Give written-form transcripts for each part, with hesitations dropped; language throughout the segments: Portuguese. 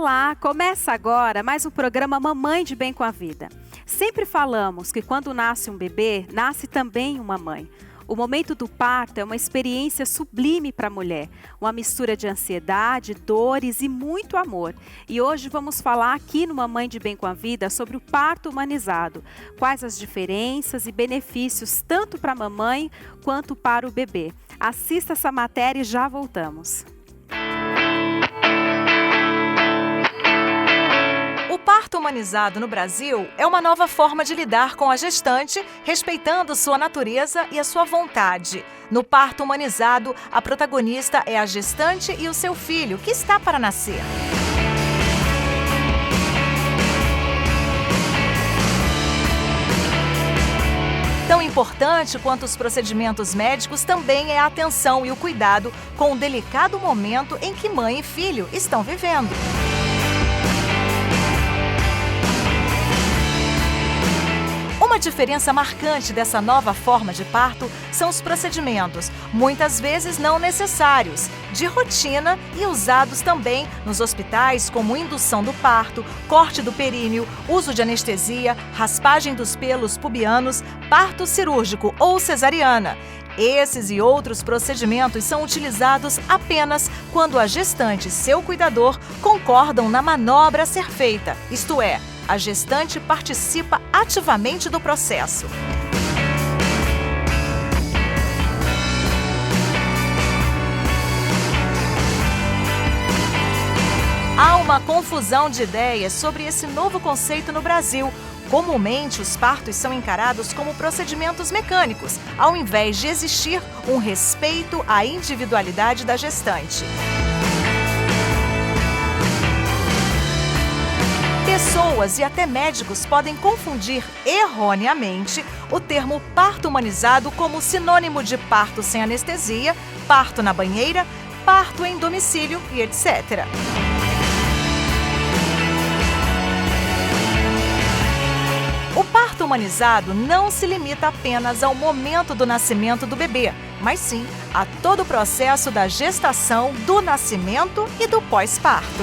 Olá, começa agora mais um programa Mamãe de Bem com a Vida. Sempre falamos que quando nasce um bebê, nasce também uma mãe. O momento do parto é uma experiência sublime para a mulher, uma mistura de ansiedade, dores e muito amor. E hoje vamos falar aqui no Mamãe de Bem com a Vida sobre o parto humanizado. Quais as diferenças e benefícios tanto para a mamãe quanto para o bebê. Assista essa matéria e já voltamos. O parto humanizado no Brasil é uma nova forma de lidar com a gestante, respeitando sua natureza e a sua vontade. No parto humanizado, a protagonista é a gestante e o seu filho, que está para nascer. Tão importante quanto os procedimentos médicos também é a atenção e o cuidado com o delicado momento em que mãe e filho estão vivendo. Uma diferença marcante dessa nova forma de parto são os procedimentos, muitas vezes não necessários, de rotina e usados também nos hospitais, como indução do parto, corte do períneo, uso de anestesia, raspagem dos pelos pubianos, parto cirúrgico ou cesariana. Esses e outros procedimentos são utilizados apenas quando a gestante e seu cuidador concordam na manobra a ser feita, isto é, a gestante participa ativamente do processo. Há uma confusão de ideias sobre esse novo conceito no Brasil. Comumente, os partos são encarados como procedimentos mecânicos, ao invés de existir um respeito à individualidade da gestante. Pessoas e até médicos podem confundir erroneamente o termo parto humanizado como sinônimo de parto sem anestesia, parto na banheira, parto em domicílio e etc. O parto humanizado não se limita apenas ao momento do nascimento do bebê, mas sim a todo o processo da gestação, do nascimento e do pós-parto.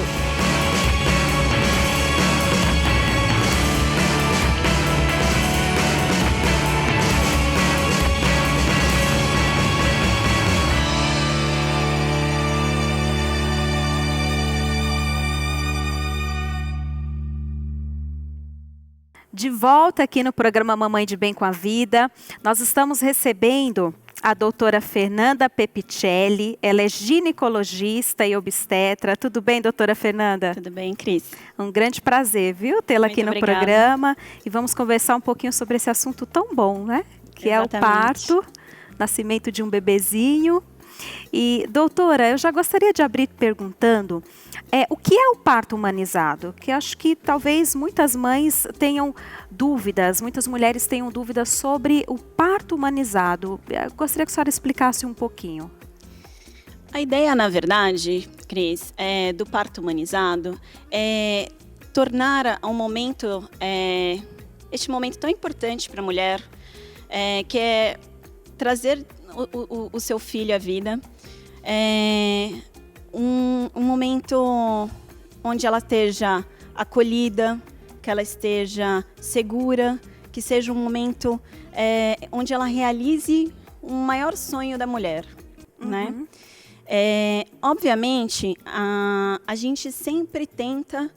De volta aqui no programa Mamãe de Bem com a Vida, nós estamos recebendo a doutora Fernanda Pepicelli. Ela é ginecologista e obstetra. Tudo bem, doutora Fernanda? Tudo bem, Cris. Um grande prazer, viu, tê-la aqui no programa. E vamos conversar um pouquinho sobre esse assunto tão bom, né? Que Exatamente. É o parto, nascimento de um bebezinho. E, doutora, eu já gostaria de abrir perguntando o que é o parto humanizado? Que acho que talvez muitas mães tenham dúvidas, muitas mulheres tenham dúvidas sobre o parto humanizado. Eu gostaria que a senhora explicasse um pouquinho. A ideia, na verdade, Cris, do parto humanizado é tornar um momento, este momento tão importante para a mulher, que é trazer o seu filho à vida, um momento onde ela esteja acolhida, que ela esteja segura, que seja um momento onde ela realize o maior sonho da mulher, né? Obviamente, a gente sempre tenta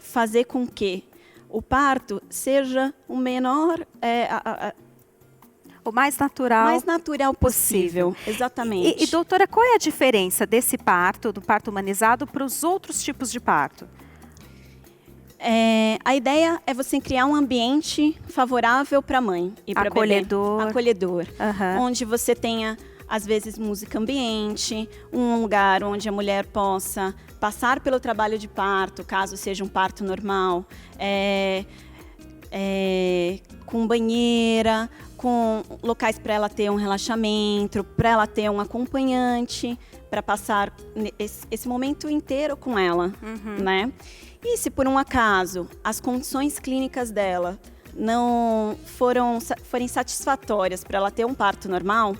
fazer com que o parto seja o menor... O mais natural possível. Exatamente. E, doutora, qual é a diferença desse parto, do parto humanizado, para os outros tipos de parto? A ideia é você criar um ambiente favorável para a mãe e para o bebê. Acolhedor. Uhum. Onde você tenha, às vezes, música ambiente, um lugar onde a mulher possa passar pelo trabalho de parto, caso seja um parto normal, com banheira, com locais para ela ter um relaxamento, para ela ter um acompanhante, para passar esse momento inteiro com ela, né? E se por um acaso as condições clínicas dela não forem satisfatórias para ela ter um parto normal,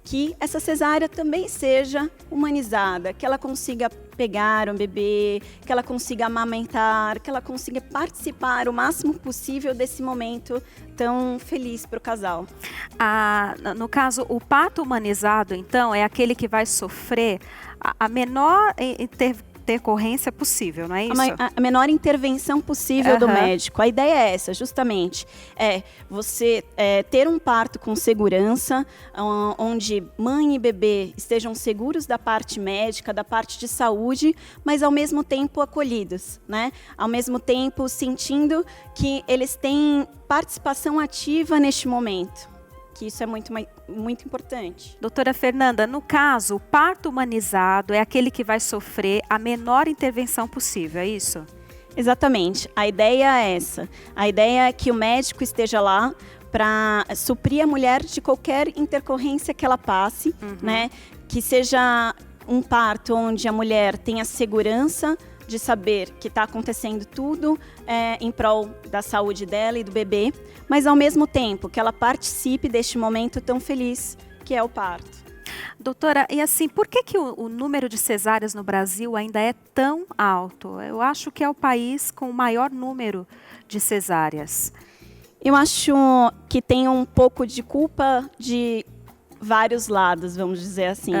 que essa cesárea também seja humanizada, que ela consiga pegar um bebê, que ela consiga amamentar, que ela consiga participar o máximo possível desse momento tão feliz para o casal. No caso, o parto humanizado, então, é aquele que vai sofrer a menor intercorrência possível, não é isso? A menor intervenção possível do médico. A ideia é essa, justamente. É você ter um parto com segurança, onde mãe e bebê estejam seguros da parte médica, da parte de saúde, mas ao mesmo tempo acolhidos, né? Ao mesmo tempo sentindo que eles têm participação ativa neste momento. Que isso é muito importante. Doutora Fernanda, no caso, o parto humanizado é aquele que vai sofrer a menor intervenção possível, é isso? Exatamente. A ideia é essa. A ideia é que o médico esteja lá para suprir a mulher de qualquer intercorrência que ela passe, né? Que seja um parto onde a mulher tenha segurança de saber que está acontecendo tudo em prol da saúde dela e do bebê, mas ao mesmo tempo que ela participe deste momento tão feliz que é o parto. Doutora, e assim, por que o número de cesáreas no Brasil ainda é tão alto? Eu acho que é o país com o maior número de cesáreas. Eu acho que tem um pouco de culpa de vários lados, vamos dizer assim.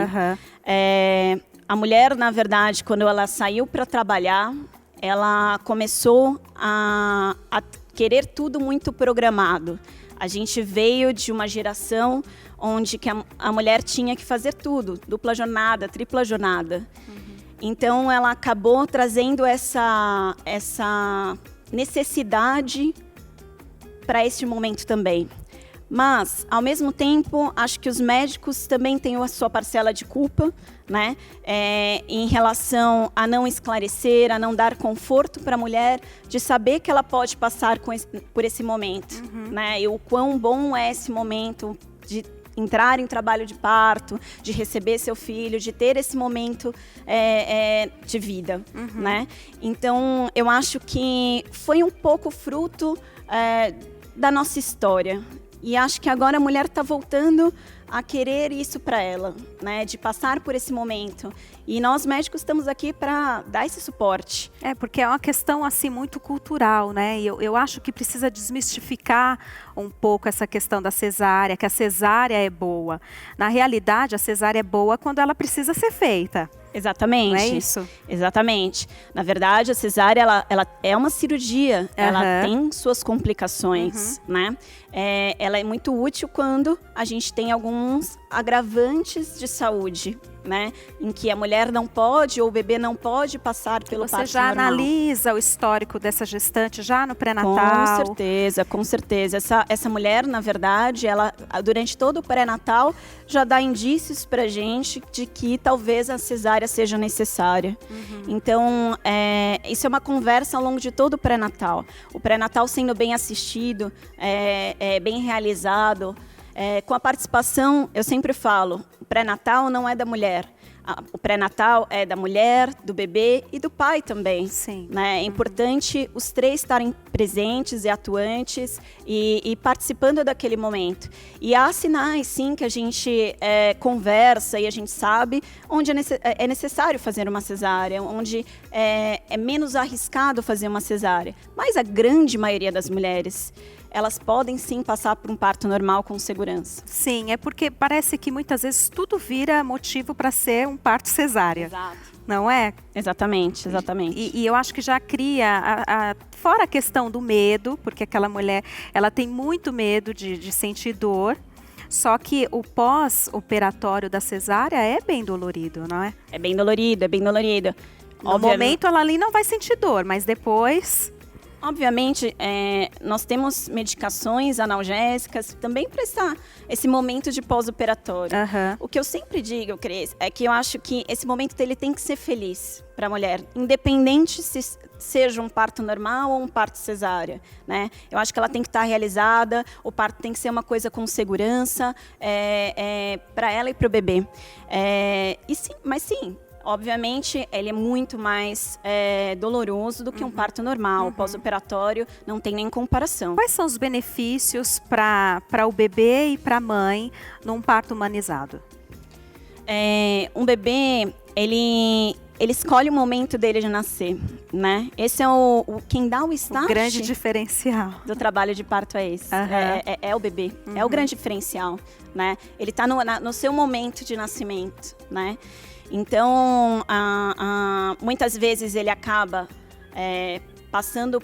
A mulher, na verdade, quando ela saiu para trabalhar, ela começou a querer tudo muito programado. A gente veio de uma geração onde que a mulher tinha que fazer tudo, dupla jornada, tripla jornada. Então, ela acabou trazendo essa necessidade para este momento também. Mas, ao mesmo tempo, acho que os médicos também têm a sua parcela de culpa, né? Em relação a não esclarecer, a não dar conforto para a mulher de saber que ela pode passar por esse momento, né? E o quão bom é esse momento de entrar em trabalho de parto, de receber seu filho, de ter esse momento de vida, né? Então, eu acho que foi um pouco fruto da nossa história. E acho que agora a mulher está voltando a querer isso para ela, né? De passar por esse momento. E nós médicos estamos aqui para dar esse suporte. Porque é uma questão assim muito cultural, né? E eu acho que precisa desmistificar um pouco essa questão da cesárea, que a cesárea é boa. Na realidade, a cesárea é boa quando ela precisa ser feita. Exatamente. Não é isso? Exatamente. Na verdade, a cesárea ela é uma cirurgia, ela tem suas complicações, né? Ela é muito útil quando a gente tem alguns agravantes de saúde, né? Em que a mulher não pode ou o bebê não pode passar pelo parto normal. Você já analisa o histórico dessa gestante já no pré-natal? Com certeza. Essa mulher, na verdade, ela durante todo o pré-natal já dá indícios pra gente de que talvez a cesárea seja necessária. Então, isso é uma conversa ao longo de todo o pré-natal. O pré-natal sendo bem assistido, bem realizado, com a participação, eu sempre falo, o pré-natal não é da mulher. O pré-natal é da mulher, do bebê e do pai também. Sim. Né? É importante os três estarem presentes e atuantes e participando daquele momento. E há sinais, sim, que a gente conversa e a gente sabe onde é necessário fazer uma cesárea, onde é menos arriscado fazer uma cesárea. Mas a grande maioria das mulheres, elas podem sim passar por um parto normal com segurança. Sim, é porque parece que muitas vezes tudo vira motivo para ser um parto cesárea. Exato. Não é? Exatamente. E eu acho que já cria, fora a questão do medo, porque aquela mulher, ela tem muito medo de sentir dor, só que o pós-operatório da cesárea é bem dolorido, não é? É bem dolorido. No momento ela ali não vai sentir dor, mas depois... Obviamente, nós temos medicações analgésicas também para esse momento de pós-operatório. O que eu sempre digo, Cris, é que eu acho que esse momento dele tem que ser feliz para a mulher, independente se seja um parto normal ou um parto cesárea, né? Eu acho que ela tem que estar realizada, o parto tem que ser uma coisa com segurança para ela e para o bebê. Mas sim, Obviamente, ele é muito mais doloroso do que um parto normal. O pós-operatório não tem nem comparação. Quais são os benefícios para o bebê e para a mãe num parto humanizado? Um bebê, ele escolhe o momento dele de nascer, né? Esse é quem dá o start. O grande diferencial Do trabalho de parto é esse. É o bebê. É o grande diferencial, né? Ele está no seu momento de nascimento, né? Então, muitas vezes ele acaba passando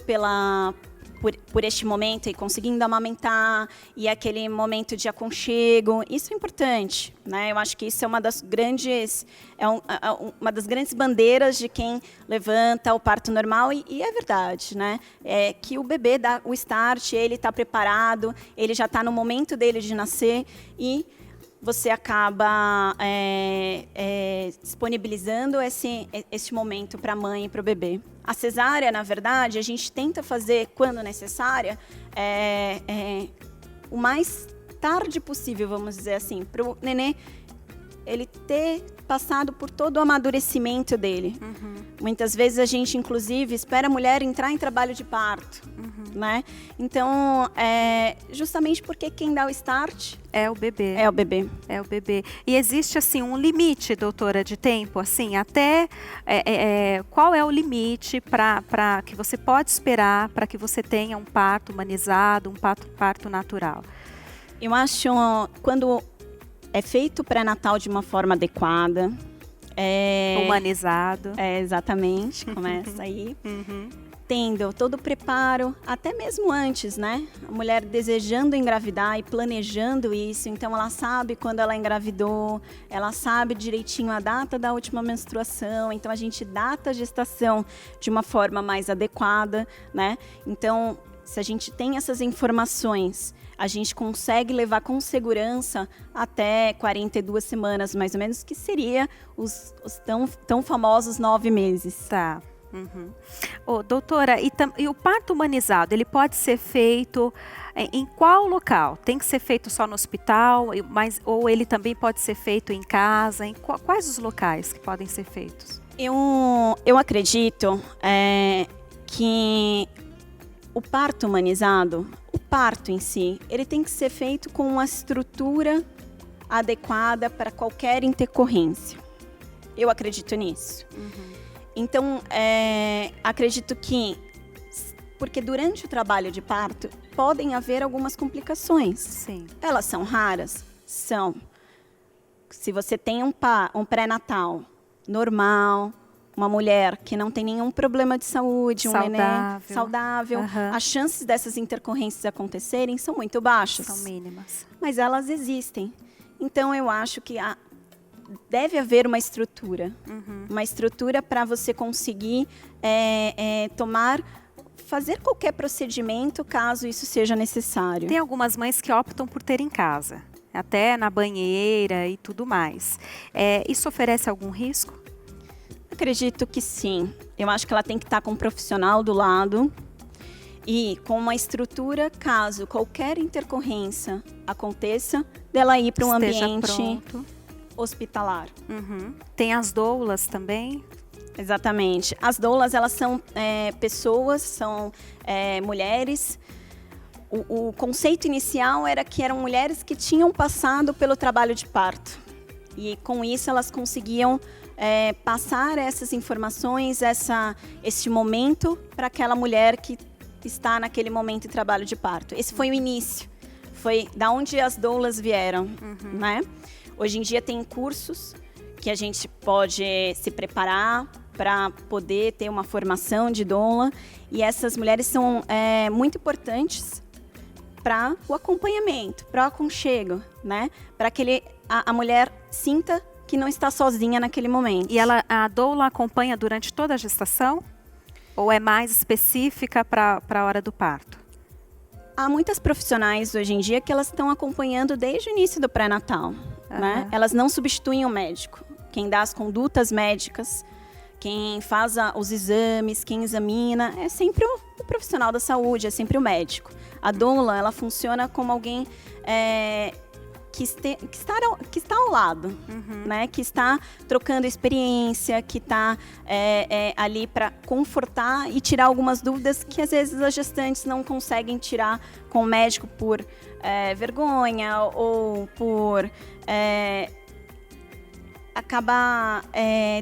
por este momento e conseguindo amamentar, e aquele momento de aconchego. Isso é importante, né? Eu acho que isso é uma das grandes bandeiras de quem levanta o parto normal, e é verdade, né? É que o bebê dá o start, ele está preparado, ele já está no momento dele de nascer, e você acaba disponibilizando esse momento para a mãe e para o bebê. A cesárea, na verdade, a gente tenta fazer, quando necessária, o mais tarde possível, vamos dizer assim, para o nenê ele ter passado por todo o amadurecimento dele. Muitas vezes a gente, inclusive, espera a mulher entrar em trabalho de parto, né? Então, justamente porque quem dá o start é o bebê. É o bebê. É o bebê. E existe, assim, um limite, doutora, de tempo, assim, até qual é o limite para que você pode esperar para que você tenha um parto humanizado, um parto natural? Eu acho, quando é feito o pré-natal de uma forma adequada. Humanizado. Exatamente, começa aí. Tendo todo o preparo, até mesmo antes, né? A mulher desejando engravidar e planejando isso, então ela sabe quando ela engravidou, ela sabe direitinho a data da última menstruação, então a gente data a gestação de uma forma mais adequada, né? Então, se a gente tem essas informações, a gente consegue levar com segurança até 42 semanas, mais ou menos, que seria os tão famosos 9 meses. Tá. Doutora, e o parto humanizado, ele pode ser feito em qual local? Tem que ser feito só no hospital, ou ele também pode ser feito em casa? Quais os locais que podem ser feitos? Eu acredito que o parto humanizado, o parto em si, ele tem que ser feito com uma estrutura adequada para qualquer intercorrência. Eu acredito nisso. Então, acredito que, porque durante o trabalho de parto, podem haver algumas complicações. Sim. Elas são raras? São. Se você tem um pré-natal normal, uma mulher que não tem nenhum problema de saúde, um neném saudável, as chances dessas intercorrências acontecerem são muito baixas. São mínimas. Mas elas existem. Então, eu acho que deve haver uma estrutura. Uma estrutura para você conseguir fazer qualquer procedimento, caso isso seja necessário. Tem algumas mães que optam por ter em casa, até na banheira e tudo mais. Isso oferece algum risco? Acredito que sim. Eu acho que ela tem que estar com um profissional do lado e com uma estrutura, caso qualquer intercorrência aconteça, dela ir para um ambiente hospitalar. Tem as doulas também? Exatamente. As doulas, elas são pessoas, são mulheres. O conceito inicial era que eram mulheres que tinham passado pelo trabalho de parto. E com isso elas conseguiam passar essas informações, esse momento para aquela mulher que está naquele momento de trabalho de parto. Esse foi o início. Foi da onde as doulas vieram, né? Hoje em dia tem cursos que a gente pode se preparar para poder ter uma formação de doula. E essas mulheres são muito importantes para o acompanhamento, para o aconchego, né? Para que a mulher sinta que não está sozinha naquele momento. E a doula acompanha durante toda a gestação? Ou é mais específica para a hora do parto? Há muitas profissionais hoje em dia que elas estão acompanhando desde o início do pré-natal, né? Elas não substituem o médico. Quem dá as condutas médicas, quem faz os exames, quem examina, é sempre o profissional da saúde, é sempre o médico. A doula, ela funciona como alguém que está ao lado, né? Que está trocando experiência, que está ali para confortar e tirar algumas dúvidas que às vezes as gestantes não conseguem tirar com o médico por vergonha ou por acabar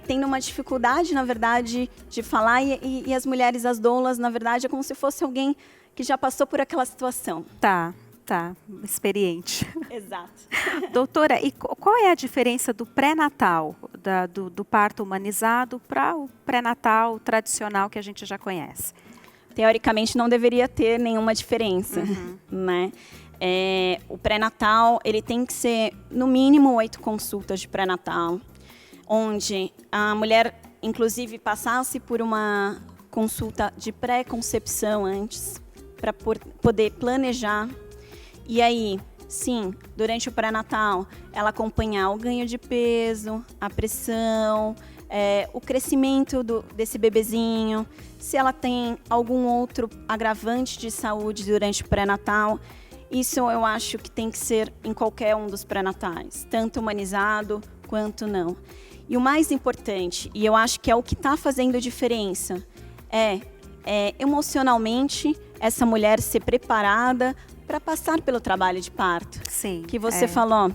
tendo uma dificuldade, na verdade, de falar e as mulheres, as doulas, na verdade, é como se fosse alguém que já passou por aquela situação. Tá, experiente. Exato. Doutora, e qual é a diferença do pré-natal, do parto humanizado para o pré-natal tradicional que a gente já conhece? Teoricamente, não deveria ter nenhuma diferença, né? O pré-natal, ele tem que ser, no mínimo, 8 consultas de pré-natal, onde a mulher, inclusive, passasse por uma consulta de pré-concepção antes, para poder planejar. E aí, sim, durante o pré-natal, ela acompanhar o ganho de peso, a pressão, o crescimento desse bebezinho, se ela tem algum outro agravante de saúde durante o pré-natal. Isso eu acho que tem que ser em qualquer um dos pré-natais, tanto humanizado quanto não. E o mais importante, e eu acho que é o que está fazendo diferença, é emocionalmente essa mulher ser preparada para passar pelo trabalho de parto. Sim. Que você falou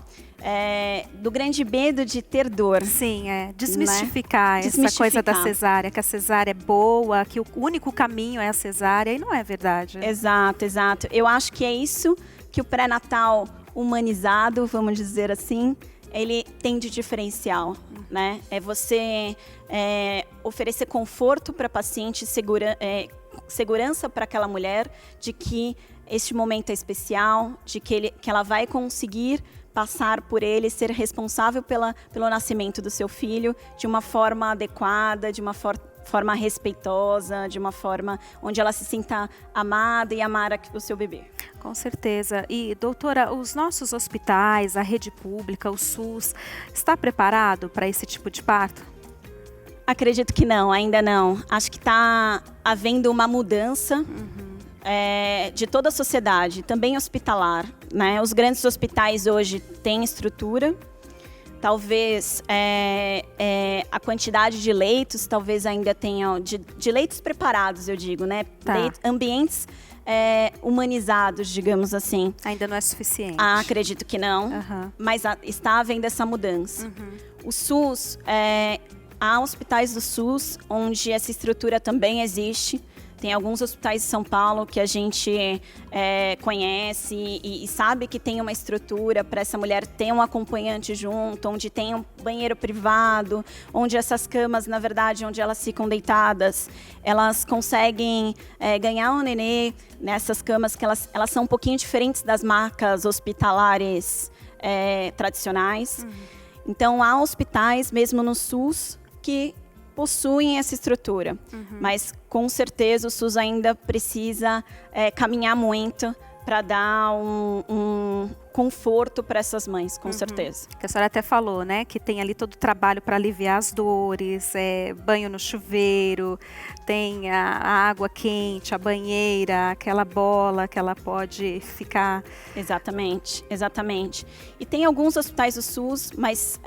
do grande medo de ter dor. Sim, desmistificar essa coisa da cesárea, que a cesárea é boa, que o único caminho é a cesárea, e não é verdade. Exato. Eu acho que é isso que o pré-natal humanizado, vamos dizer assim, ele tem de diferencial, né? É você oferecer conforto para a paciente, segurança para aquela mulher de que este momento é especial, de que ela vai conseguir passar por ele, ser responsável pelo nascimento do seu filho de uma forma adequada, de uma forma respeitosa, de uma forma onde ela se sinta amada e amar o seu bebê. Com certeza. E, doutora, os nossos hospitais, a rede pública, o SUS, está preparado para esse tipo de parto? Acredito que não, ainda não. Acho que está havendo uma mudança de toda a sociedade, também hospitalar, né? Os grandes hospitais hoje têm estrutura. Talvez a quantidade de leitos, talvez ainda tenham, de leitos preparados, eu digo, né? Ambientes humanizados, digamos assim. Ainda não é suficiente. Acredito que não, mas está havendo essa mudança. O SUS, há hospitais do SUS onde essa estrutura também existe. Tem alguns hospitais de São Paulo que a gente conhece e sabe que tem uma estrutura para essa mulher ter um acompanhante junto, onde tem um banheiro privado, onde essas camas, na verdade, onde elas ficam deitadas, elas conseguem ganhar um nenê nessas camas que elas são um pouquinho diferentes das marcas hospitalares tradicionais. Então, há hospitais, mesmo no SUS, que possuem essa estrutura, mas com certeza o SUS ainda precisa caminhar muito para dar um conforto para essas mães, com certeza. Que a senhora até falou, né, que tem ali todo o trabalho para aliviar as dores, banho no chuveiro, tem a água quente, a banheira, aquela bola que ela pode ficar... Exatamente. E tem alguns hospitais do SUS, mas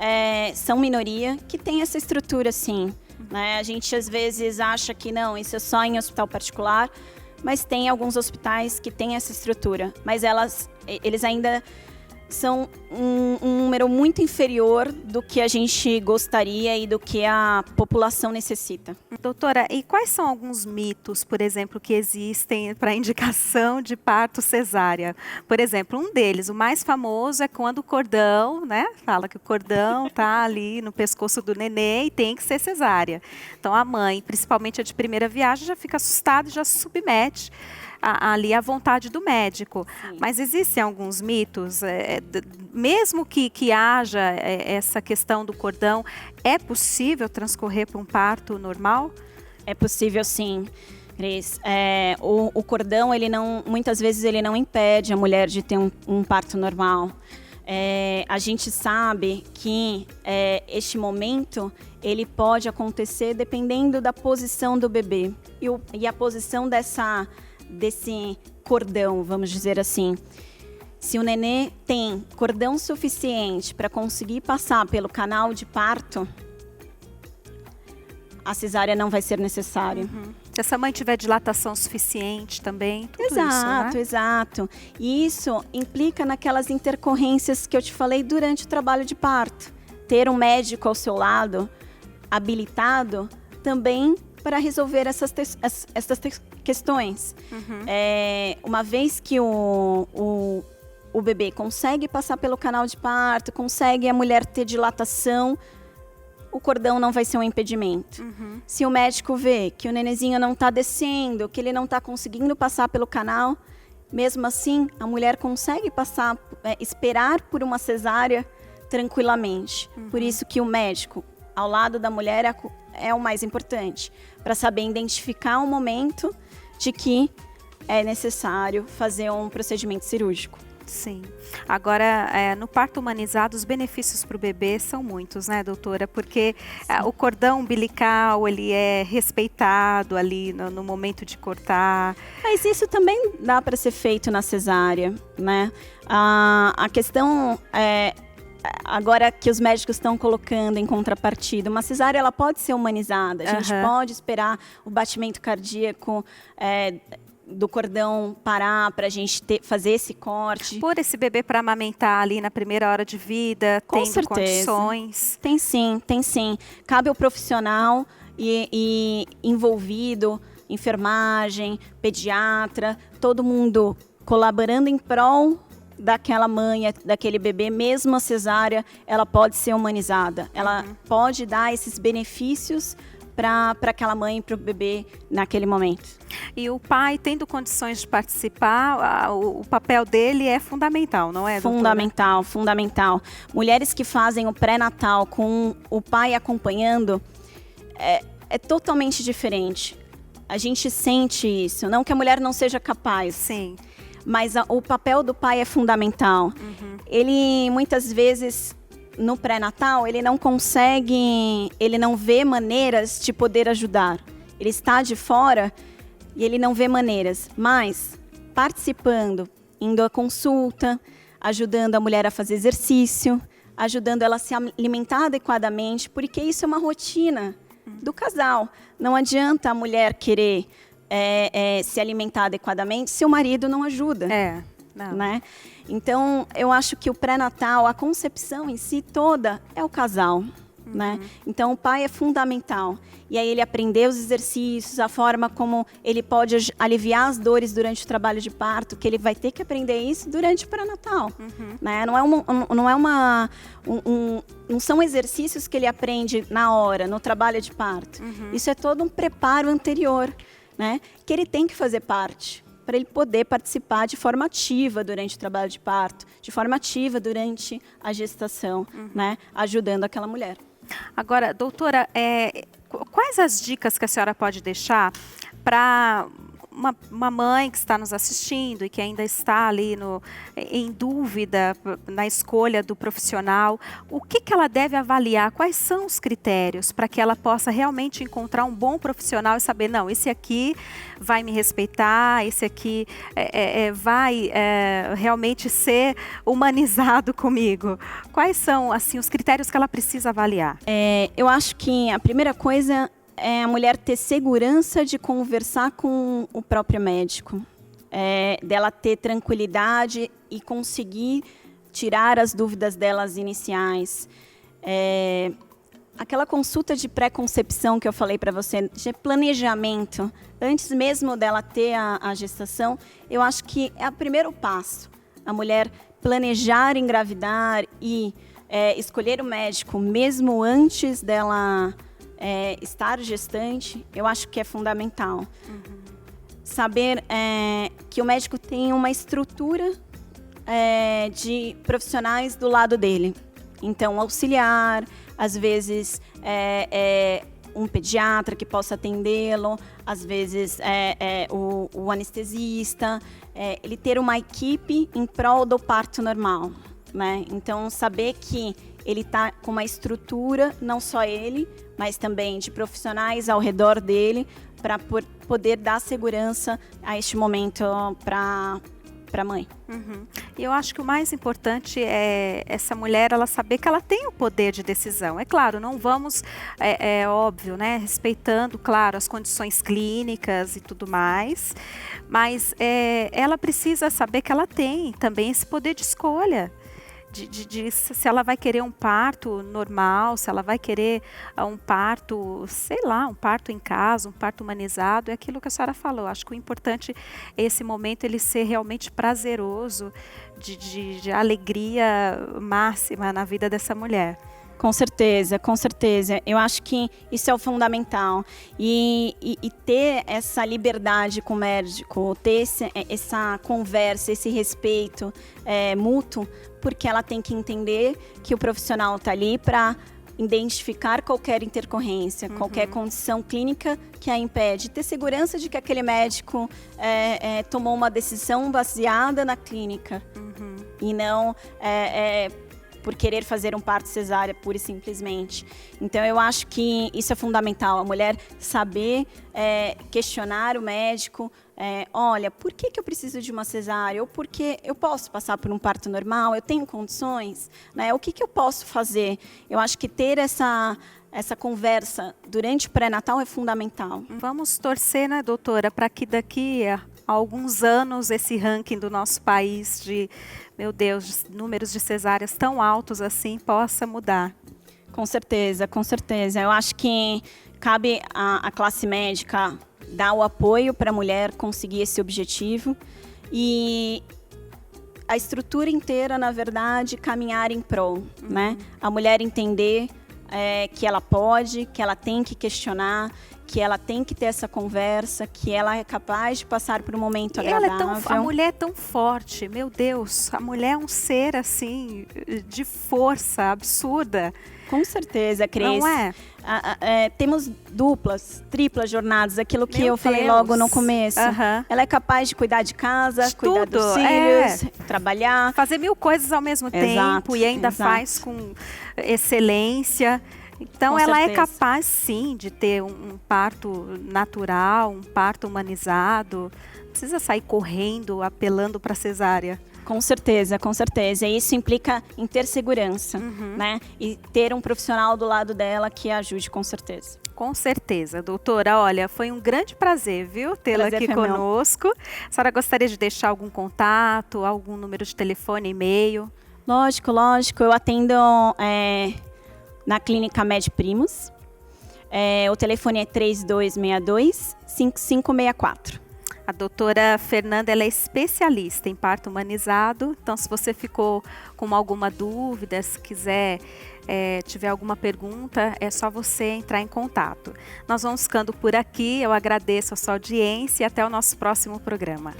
são minoria, que tem essa estrutura, sim. Né? A gente às vezes acha que não, isso é só em hospital particular, mas tem alguns hospitais que têm essa estrutura, mas eles ainda são um número muito inferior do que a gente gostaria e do que a população necessita. Doutora, e quais são alguns mitos, por exemplo, que existem para indicação de parto cesárea? Por exemplo, um deles, o mais famoso, é quando o cordão, né? Fala que o cordão está ali no pescoço do nenê e tem que ser cesárea. Então a mãe, principalmente a de primeira viagem, já fica assustada e já se submete ali à vontade do médico. Sim. Mas existem alguns mitos, mesmo que haja essa questão do cordão, é possível transcorrer para um parto normal? É possível, sim, Cris. O cordão, muitas vezes, ele não impede a mulher de ter um parto normal. A gente sabe que este momento ele pode acontecer dependendo da posição do bebê e a posição desse cordão, vamos dizer assim. Se o nenê tem cordão suficiente para conseguir passar pelo canal de parto, a cesárea não vai ser necessária. Se essa mãe tiver dilatação suficiente também, tudo Exato, isso, né? exato. E isso implica naquelas intercorrências que eu te falei durante o trabalho de parto. Ter um médico ao seu lado, habilitado, também para resolver essas questões. Uma vez que o bebê consegue passar pelo canal de parto, consegue a mulher ter dilatação, o cordão não vai ser um impedimento. Se o médico vê que o nenenzinho não está descendo, que ele não está conseguindo passar pelo canal, mesmo assim, a mulher consegue passar, esperar por uma cesárea tranquilamente. Por isso que o médico, ao lado da mulher, é o mais importante, para saber identificar o momento de que é necessário fazer um procedimento cirúrgico. Sim. Agora, no parto humanizado, os benefícios para o bebê são muitos, né, doutora? Porque o cordão umbilical, ele é respeitado ali no momento de cortar. Mas isso também dá para ser feito na cesárea, né? A questão é, agora que os médicos estão colocando em contrapartida, uma cesárea ela pode ser humanizada. A gente pode esperar o batimento cardíaco do cordão parar para a gente fazer esse corte. Pôr esse bebê para amamentar ali na primeira hora de vida, Com tendo certeza. condições. Tem sim, tem sim. Cabe ao profissional e envolvido, enfermagem, pediatra, todo mundo colaborando em prol daquela mãe, daquele bebê, mesmo a cesárea, ela pode ser humanizada. Ela pode dar esses benefícios para aquela mãe e para o bebê naquele momento. E o pai, tendo condições de participar, o papel dele é fundamental, não é, doutora? Fundamental, fundamental. Mulheres que fazem o pré-natal com o pai acompanhando é totalmente diferente. A gente sente isso, não que a mulher não seja capaz. Sim. Mas o papel do pai é fundamental. Ele, muitas vezes, no pré-natal, ele não consegue, ele não vê maneiras de poder ajudar. Ele está de fora e ele não vê maneiras. Mas, participando, indo à consulta, ajudando a mulher a fazer exercício, ajudando ela a se alimentar adequadamente, porque isso é uma rotina do casal. Não adianta a mulher querer se alimentar adequadamente se o marido não ajuda. Não. Né? Então, eu acho que o pré-natal, a concepção em si toda é o casal. Né? Então, o pai é fundamental. E aí ele aprender os exercícios, a forma como ele pode aliviar as dores durante o trabalho de parto, que ele vai ter que aprender isso durante o pré-natal. Né? Não são exercícios que ele aprende na hora, no trabalho de parto. Isso é todo um preparo anterior, né? Que ele tem que fazer parte, para ele poder participar de forma ativa durante o trabalho de parto, de forma ativa durante a gestação, né? Ajudando aquela mulher. Agora, doutora, quais as dicas que a senhora pode deixar para uma mãe que está nos assistindo e que ainda está ali em dúvida na escolha do profissional? O que ela deve avaliar? Quais são os critérios para que ela possa realmente encontrar um bom profissional e saber, não, esse aqui vai me respeitar, esse aqui vai realmente ser humanizado comigo? Quais são, assim, os critérios que ela precisa avaliar? Eu acho que a primeira coisa é a mulher ter segurança de conversar com o próprio médico, dela ter tranquilidade e conseguir tirar as dúvidas delas iniciais. Aquela consulta de pré-concepção que eu falei para você, de planejamento, antes mesmo dela ter a gestação, eu acho que é o primeiro passo. A mulher planejar engravidar e escolher o médico mesmo antes dela estar gestante, eu acho que é fundamental. Saber que o médico tem uma estrutura de profissionais do lado dele. Então, auxiliar, às vezes um pediatra que possa atendê-lo, às vezes o anestesista, ele ter uma equipe em prol do parto normal, né? Então, saber que ele está com uma estrutura, não só ele, mas também de profissionais ao redor dele, para poder dar segurança a este momento para para a mãe. E eu acho que o mais importante é essa mulher ela saber que ela tem o poder de decisão. É claro, não vamos, é óbvio, né, respeitando, claro, as condições clínicas e tudo mais, mas ela precisa saber que ela tem também esse poder de escolha. Se ela vai querer um parto normal, se ela vai querer um parto, sei lá, um parto em casa, um parto humanizado, é aquilo que a senhora falou. Acho que o importante é esse momento ele ser realmente prazeroso, de alegria máxima na vida dessa mulher. Com certeza, com certeza. Eu acho que isso é o fundamental. E ter essa liberdade com o médico, ter essa conversa, esse respeito mútuo, porque ela tem que entender que o profissional está ali para identificar qualquer intercorrência, qualquer condição clínica que a impede. Ter segurança de que aquele médico tomou uma decisão baseada na clínica e não por querer fazer um parto cesárea, pura e simplesmente. Então, eu acho que isso é fundamental, a mulher saber questionar o médico, olha, por que eu preciso de uma cesárea? Ou por que eu posso passar por um parto normal? Eu tenho condições? Né? O que eu posso fazer? Eu acho que ter essa conversa durante o pré-natal é fundamental. Vamos torcer, né, doutora, para que daqui a alguns anos esse ranking do nosso país de, meu Deus, números de cesáreas tão altos assim possa mudar. Com certeza, com certeza. Eu acho que cabe à classe médica dar o apoio para a mulher conseguir esse objetivo e a estrutura inteira, na verdade, caminhar em prol, né? A mulher entender que ela pode, que ela tem que questionar, que ela tem que ter essa conversa, que ela é capaz de passar por um momento agradável. A mulher é tão forte, meu Deus, a mulher é um ser assim, de força absurda. Com certeza, Cris. Não é? Temos duplas, triplas jornadas, aquilo que eu falei logo no começo. Ela é capaz de cuidar de casa, cuidar dos filhos, trabalhar. Fazer 1000 coisas ao mesmo tempo e ainda faz com excelência. Então, Com ela certeza. é capaz, sim, de ter um parto natural, um parto humanizado. Não precisa sair correndo, apelando para cesárea. Com certeza, com certeza. E isso implica em ter segurança, né? E ter um profissional do lado dela que a ajude, com certeza. Com certeza, doutora. Olha, foi um grande prazer, viu, tê-la aqui conosco. A senhora gostaria de deixar algum contato, algum número de telefone, e-mail? Lógico, lógico. Eu atendo na Clínica Med Primus. O telefone é 3262-5564. A doutora Fernanda ela é especialista em parto humanizado, então se você ficou com alguma dúvida, se quiser, tiver alguma pergunta, é só você entrar em contato. Nós vamos ficando por aqui, eu agradeço a sua audiência e até o nosso próximo programa.